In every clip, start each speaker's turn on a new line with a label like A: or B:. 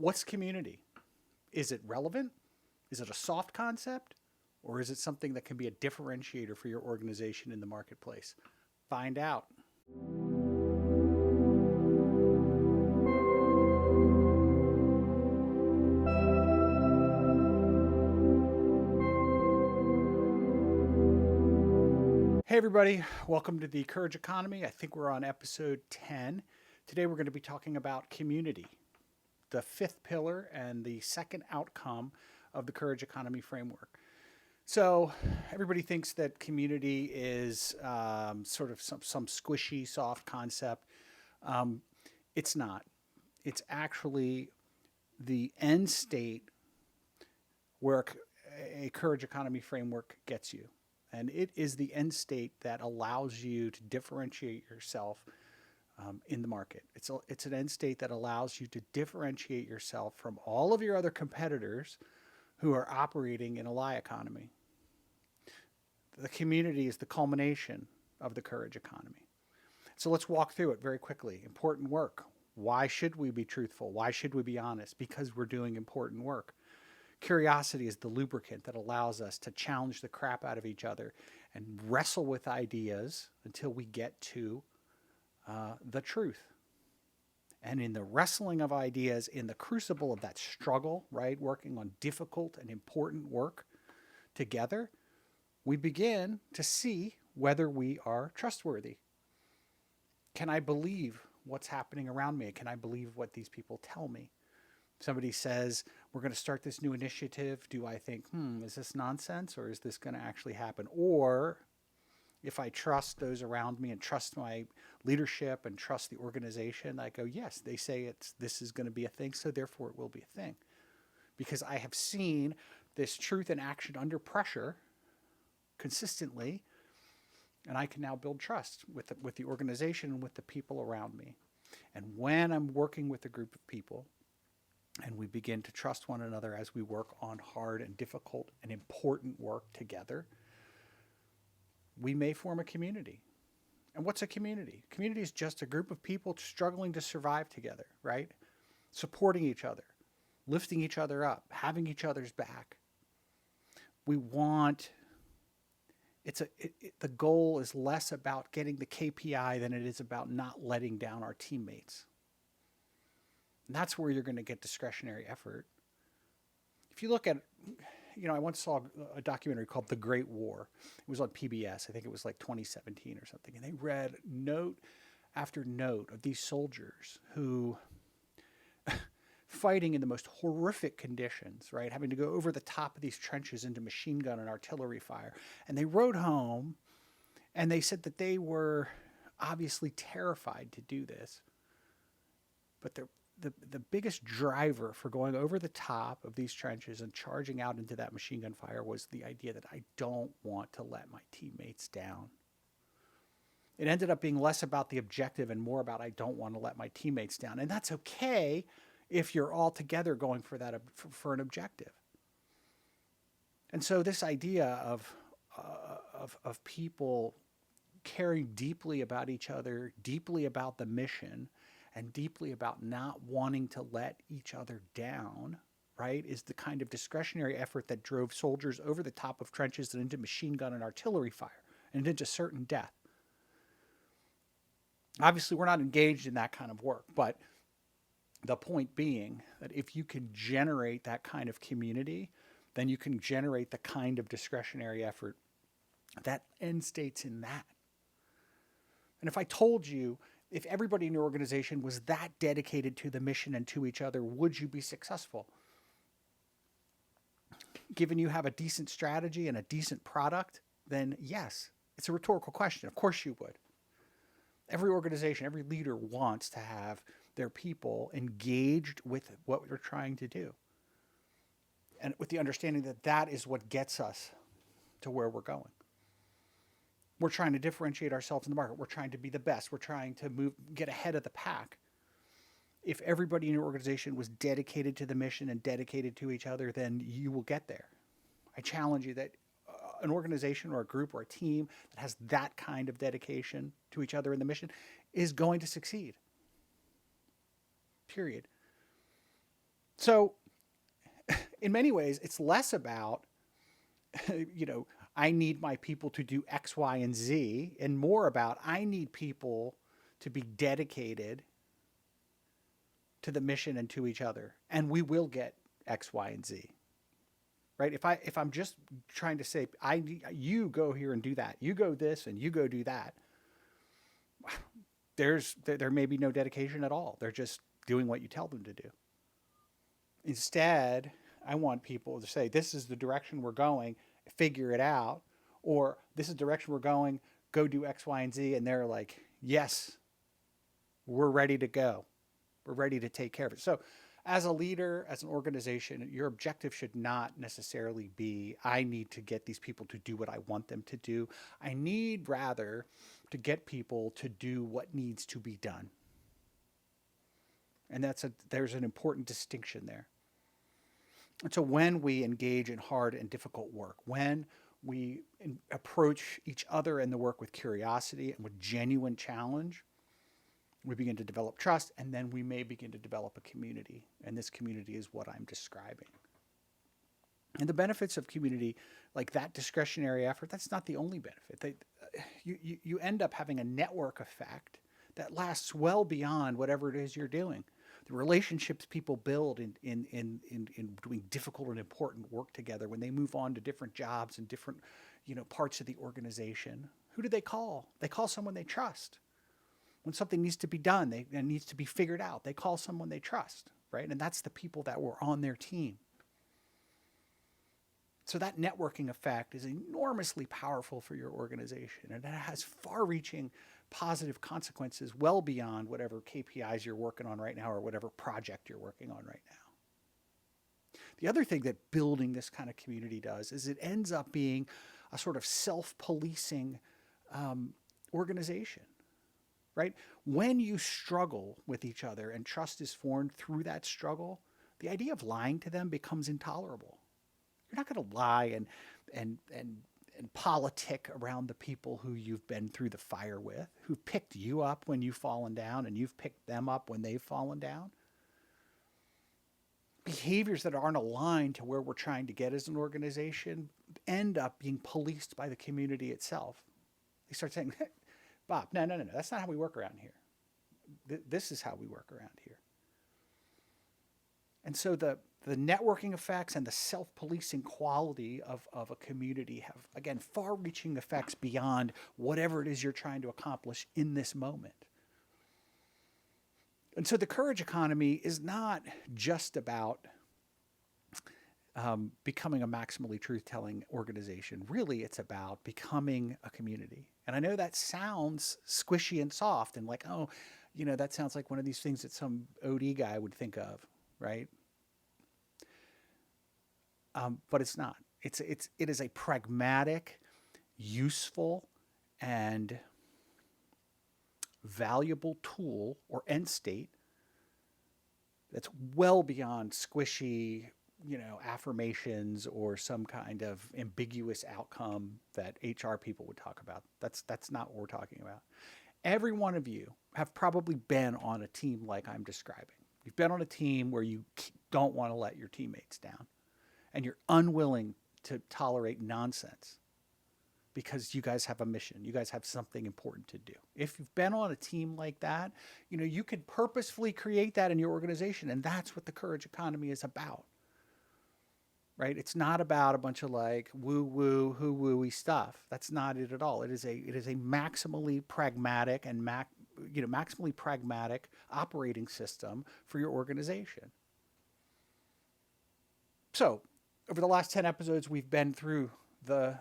A: What's community? Is it relevant? Is it a soft concept? Or is it something that can be a differentiator for your organization in the marketplace? Find out. Hey, everybody. Welcome to the Courage Economy. I think we're on episode 10. Today, we're going to be talking about community, the fifth pillar and the second outcome of the Courage Economy framework. So everybody thinks that community is sort of some squishy, soft concept. It's not. It's actually the end state where a Courage Economy framework gets you. And it is the end state that allows you to differentiate yourself in the market. It's an end state that allows you to differentiate yourself from all of your other competitors who are operating in a lie economy. The community is the culmination of the Courage Economy. So let's walk through it very quickly. Important work. Why should we be truthful? Why should we be honest? Because we're doing important work. Curiosity is the lubricant that allows us to challenge the crap out of each other and wrestle with ideas until we get to the truth. And in the wrestling of ideas, in the crucible of that struggle, right, working on difficult and important work together, we begin to see whether we are trustworthy. Can I believe what's happening around me? Can I believe what these people tell me? Somebody says, we're going to start this new initiative. Do I think, is this nonsense or is this going to actually happen? Or if I trust those around me and trust my leadership and trust the organization, I go, yes, they say this is going to be a thing, so therefore it will be a thing. Because I have seen this truth and action under pressure consistently, and I can now build trust with the organization and with the people around me. And when I'm working with a group of people, and we begin to trust one another as we work on hard and difficult and important work together, we may form a community. And what's a community? Community is just a group of people struggling to survive together, right? Supporting each other, lifting each other up, having each other's back. We want, the goal is less about getting the KPI than it is about not letting down our teammates. And that's where you're going to get discretionary effort. If you look at, I once saw a documentary called The Great War. It was on PBS. I think it was like 2017 or something. And they read note after note of these soldiers who fighting in the most horrific conditions, right? Having to go over the top of these trenches into machine gun and artillery fire. And they rode home and they said that they were obviously terrified to do this. But the biggest driver for going over the top of these trenches and charging out into that machine gun fire was the idea that I don't want to let my teammates down. It ended up being less about the objective and more about I don't want to let my teammates down. And that's okay if you're all together going for that for an objective. And so this idea of people caring deeply about each other, deeply about the mission, and deeply about not wanting to let each other down, right, is the kind of discretionary effort that drove soldiers over the top of trenches and into machine gun and artillery fire and into certain death. Obviously, we're not engaged in that kind of work, but the point being that if you can generate that kind of community, then you can generate the kind of discretionary effort that end states in that. And if I told you, if everybody in your organization was that dedicated to the mission and to each other, would you be successful? Given you have a decent strategy and a decent product, then yes, it's a rhetorical question. Of course you would. Every organization, every leader wants to have their people engaged with what we're trying to do. And with the understanding that that is what gets us to where we're going. We're trying to differentiate ourselves in the market. We're trying to be the best. We're trying to get ahead of the pack. If everybody in your organization was dedicated to the mission and dedicated to each other, then you will get there. I challenge you that an organization or a group or a team that has that kind of dedication to each other in the mission is going to succeed. Period. So in many ways, it's less about, you know, I need my people to do X, Y, and Z, and more about I need people to be dedicated to the mission and to each other, and we will get X, Y, and Z. Right? If I'm just trying to say you go here and do that, you go this and you go do that, there may be no dedication at all. They're just doing what you tell them to do. Instead, I want people to say, this is the direction we're going, figure it out, or this is the direction we're going, go do X, Y, and Z. And they're like, yes, we're ready to go. We're ready to take care of it. So, as a leader, as an organization, your objective should not necessarily be, I need to get these people to do what I want them to do. I need rather to get people to do what needs to be done. And there's an important distinction there. And so when we engage in hard and difficult work, when we approach each other in the work with curiosity and with genuine challenge, we begin to develop trust, and then we may begin to develop a community. And this community is what I'm describing. And the benefits of community, like that discretionary effort, that's not the only benefit. You end up having a network effect that lasts well beyond whatever it is you're doing. The relationships people build in doing difficult and important work together, when they move on to different jobs and different, parts of the organization, who do they call? They call someone they trust. When something needs to be done, it needs to be figured out, they call someone they trust, right? And that's the people that were on their team. So that networking effect is enormously powerful for your organization, and it has far-reaching positive consequences well beyond whatever KPIs you're working on right now or whatever project you're working on right now. The other thing that building this kind of community does is it ends up being a sort of self-policing organization. Right? When you struggle with each other and trust is formed through that struggle, the idea of lying to them becomes intolerable. You're not going to lie and politic around the people who you've been through the fire with, who've picked you up when you've fallen down and you've picked them up when they've fallen down. Behaviors that aren't aligned to where we're trying to get as an organization end up being policed by the community itself. They start saying, Bob, no, that's not how we work around here. This is how we work around here. And so the networking effects and the self-policing quality of a community have, again, far-reaching effects beyond whatever it is you're trying to accomplish in this moment. And so the courage economy is not just about becoming a maximally truth-telling organization. Really, it's about becoming a community. And I know that sounds squishy and soft and like, oh, that sounds like one of these things that some OD guy would think of, right? But it's not. It is a pragmatic, useful, and valuable tool or end state that's well beyond squishy, affirmations or some kind of ambiguous outcome that HR people would talk about. That's not what we're talking about. Every one of you have probably been on a team like I'm describing. You've been on a team where you don't want to let your teammates down, and you're unwilling to tolerate nonsense because you guys have a mission. You guys have something important to do. If you've been on a team like that, you could purposefully create that in your organization, and that's what the courage economy is about. Right? It's not about a bunch of like woo-woo, hoo-woo-y stuff. That's not it at all. It is a maximally pragmatic and maximally pragmatic operating system for your organization. So, over the last 10 episodes, we've been through the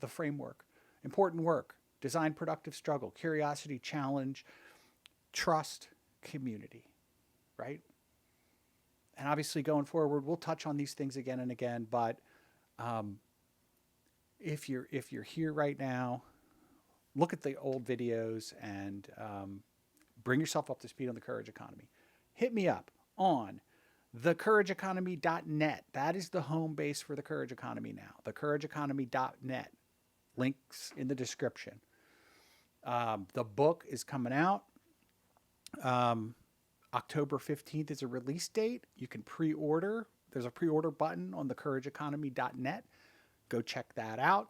A: framework. Important work, design productive struggle, curiosity, challenge, trust, community, right? And obviously going forward, we'll touch on these things again and again, but if you're here right now, look at the old videos and bring yourself up to speed on the courage economy. Hit me up on thecourageeconomy.net. That is the home base for the courage economy now. Thecourageeconomy.net. Links in the description. The book is coming out. October 15th is a release date. You can pre-order. There's a pre-order button on thecourageeconomy.net. Go check that out.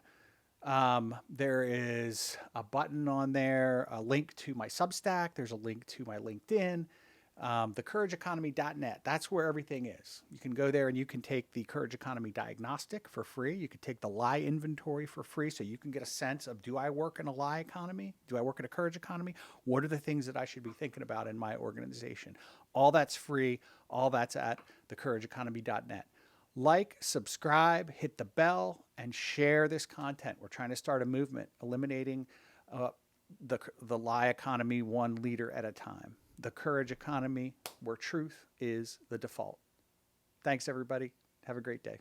A: There is a button on there, a link to my Substack. There's a link to my LinkedIn. Thecourageeconomy.net. That's where everything is. You can go there and you can take the Courage Economy Diagnostic for free. You can take the lie inventory for free, so you can get a sense of, do I work in a lie economy? Do I work in a courage economy? What are the things that I should be thinking about in my organization? All that's free. All that's at thecourageeconomy.net. Like, subscribe, hit the bell, and share this content. We're trying to start a movement eliminating the lie economy one leader at a time. The courage economy, where truth is the default. Thanks, everybody. Have a great day.